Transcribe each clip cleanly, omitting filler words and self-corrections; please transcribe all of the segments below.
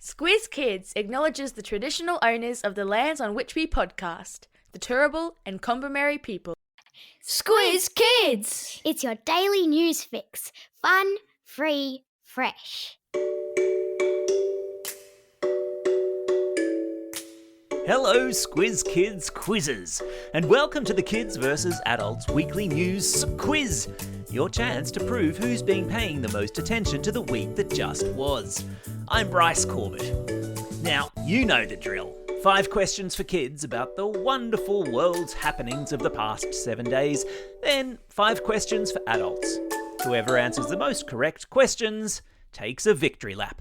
Squiz Kids acknowledges the traditional owners of the lands on which we podcast, the Turrbal and Kombumerri people. Squiz Kids! It's your daily news fix. Fun, free, fresh. Hello, Squiz Kids quizzes, and welcome to the Kids vs. Adults Weekly News Quiz, your chance to prove who's been paying the most attention to the week that just was. I'm Bryce Corbett. Now, you know the drill. 5 questions for kids about the wonderful world's happenings of the past 7 days, then 5 questions for adults. Whoever answers the most correct questions takes a victory lap.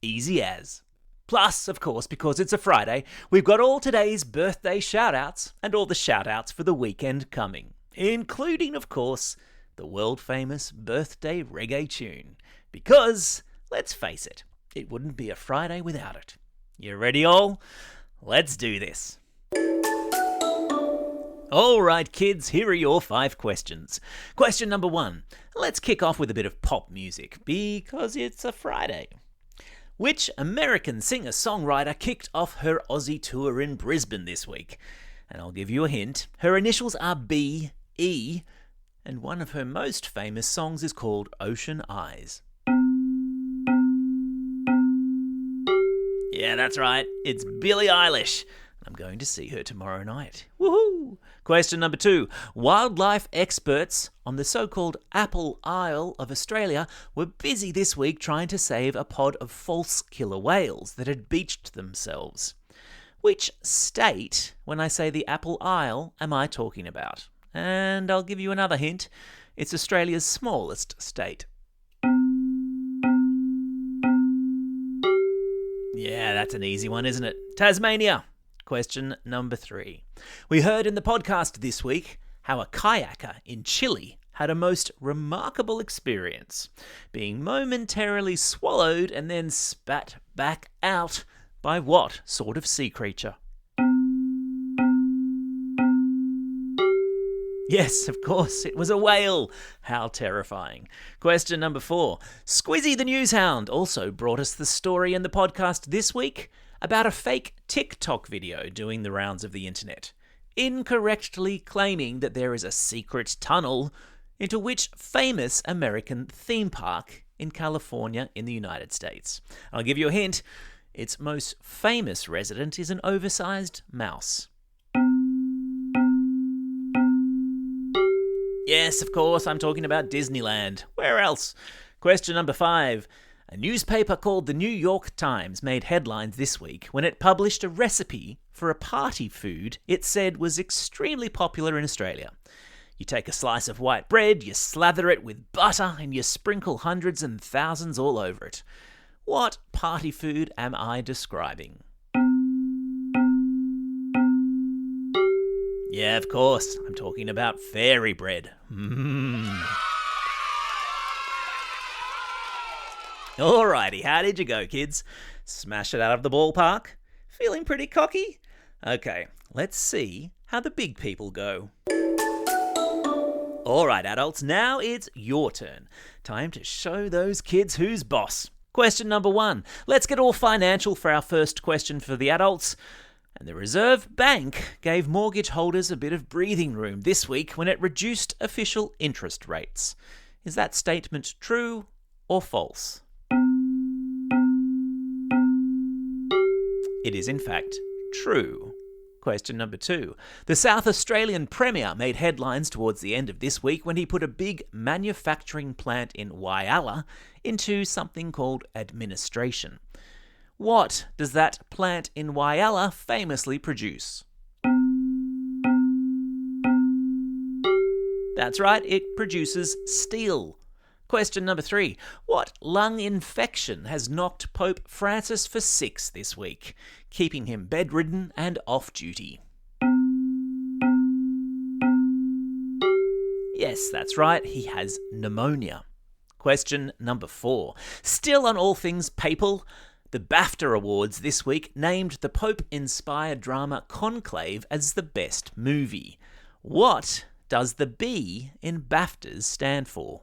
Easy as. Plus, of course, because it's a Friday, we've got all today's birthday shout-outs and all the shout-outs for the weekend coming, including, of course, the world-famous birthday reggae tune. Because, let's face it, it wouldn't be a Friday without it. You ready all? Let's do this. Alright kids, here are your 5 questions. Question number 1. Let's kick off with a bit of pop music, because it's a Friday. Which American singer-songwriter kicked off her Aussie tour in Brisbane this week? And I'll give you a hint. Her initials are B.E., and one of her most famous songs is called Ocean Eyes. Yeah, that's right. It's Billie Eilish. I'm going to see her tomorrow night. Woohoo! Question number 2. Wildlife experts on the so-called Apple Isle of Australia were busy this week trying to save a pod of false killer whales that had beached themselves. Which state, when I say the Apple Isle, am I talking about? And I'll give you another hint. It's Australia's smallest state. Yeah, that's an easy one, isn't it? Tasmania. Question number 3. We heard in the podcast this week how a kayaker in Chile had a most remarkable experience, being momentarily swallowed and then spat back out by what sort of sea creature? Yes, of course, it was a whale. How terrifying. Question number 4. Squizzy the Newshound also brought us the story in the podcast this week about a fake TikTok video doing the rounds of the internet, incorrectly claiming that there is a secret tunnel into which famous American theme park in California in the United States. I'll give you a hint. Its most famous resident is an oversized mouse. Yes, of course, I'm talking about Disneyland. Where else? Question number 5. A newspaper called the New York Times made headlines this week when it published a recipe for a party food it said was extremely popular in Australia. You take a slice of white bread, you slather it with butter, and you sprinkle hundreds and thousands all over it. What party food am I describing? Yeah, of course, I'm talking about fairy bread. Alrighty, how did you go, kids? Smash it out of the ballpark? Feeling pretty cocky? Okay, let's see how the big people go. Alright, adults, now it's your turn. Time to show those kids who's boss. Question number 1. Let's get all financial for our first question for the adults. And the Reserve Bank gave mortgage holders a bit of breathing room this week when it reduced official interest rates. Is that statement true or false? It is in fact true. Question number 2. The South Australian Premier made headlines towards the end of this week when he put a big manufacturing plant in Whyalla into something called administration. What does that plant in Whyalla famously produce? That's right, it produces steel. Question number 3. What lung infection has knocked Pope Francis for 6 this week, keeping him bedridden and off duty? Yes, that's right, he has pneumonia. Question number 4. Still on all things papal, the BAFTA Awards this week named the Pope-inspired drama Conclave as the best movie. What does the B in BAFTAs stand for?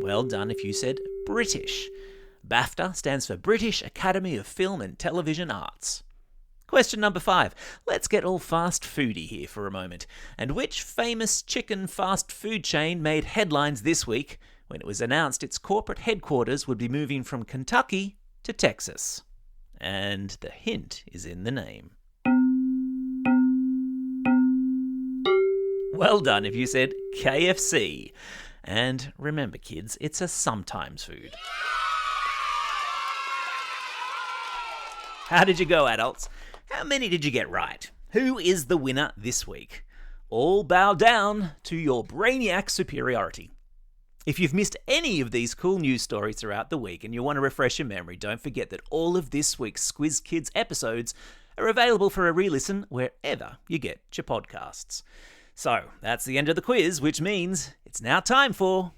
Well done if you said British. BAFTA stands for British Academy of Film and Television Arts. Question number 5. Let's get all fast foody here for a moment. And which famous chicken fast food chain made headlines this week when it was announced its corporate headquarters would be moving from Kentucky to Texas? And the hint is in the name. Well done if you said KFC. And remember, kids, it's a sometimes food. How did you go, adults? How many did you get right? Who is the winner this week? All bow down to your brainiac superiority. If you've missed any of these cool news stories throughout the week and you want to refresh your memory, don't forget that all of this week's Squiz Kids episodes are available for a re-listen wherever you get your podcasts. So, that's the end of the quiz, which means it's now time for...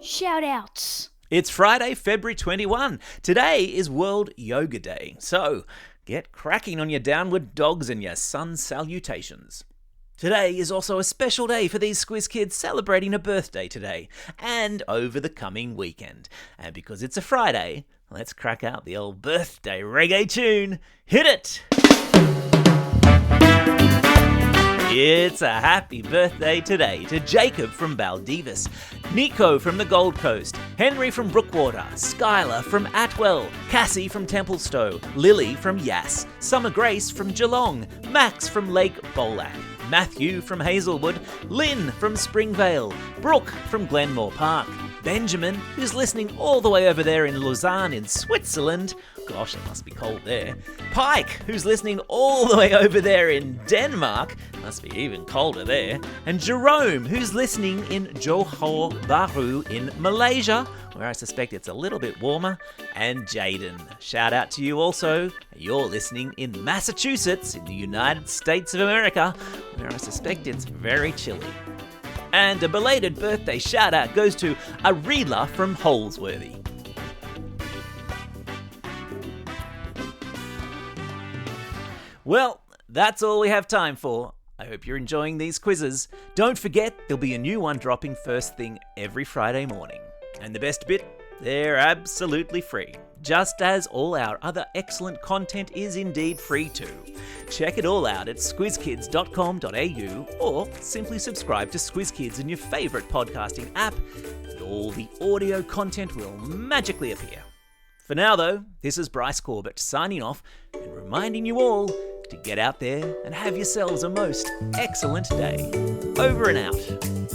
Shout-outs. It's Friday, February 21. Today is World Yoga Day, so get cracking on your downward dogs and your sun salutations. Today is also a special day for these Squiz Kids celebrating a birthday today and over the coming weekend. And because it's a Friday, let's crack out the old birthday reggae tune. Hit it! It's a happy birthday today to Jacob from Baldivis, Nico from the Gold Coast, Henry from Brookwater, Skylar from Atwell, Cassie from Templestowe, Lily from Yass, Summer Grace from Geelong, Max from Lake Bolac, Matthew from Hazelwood, Lynn from Springvale, Brooke from Glenmore Park, Benjamin, who's listening all the way over there in Lausanne in Switzerland. Gosh, it must be cold there. Pike, who's listening all the way over there in Denmark. Must be even colder there. And Jerome, who's listening in Johor Bahru in Malaysia, where I suspect it's a little bit warmer. And Jaden, shout out to you also. You're listening in Massachusetts in the United States of America, where I suspect it's very chilly. And a belated birthday shout out goes to Arila from Holsworthy. Well, that's all we have time for. I hope you're enjoying these quizzes. Don't forget, there'll be a new one dropping first thing every Friday morning. And the best bit, they're absolutely free. Just as all our other excellent content is indeed free too. Check it all out at squizkids.com.au or simply subscribe to Squiz Kids in your favourite podcasting app and all the audio content will magically appear. For now though, this is Bryce Corbett signing off and reminding you all to get out there and have yourselves a most excellent day. Over and out.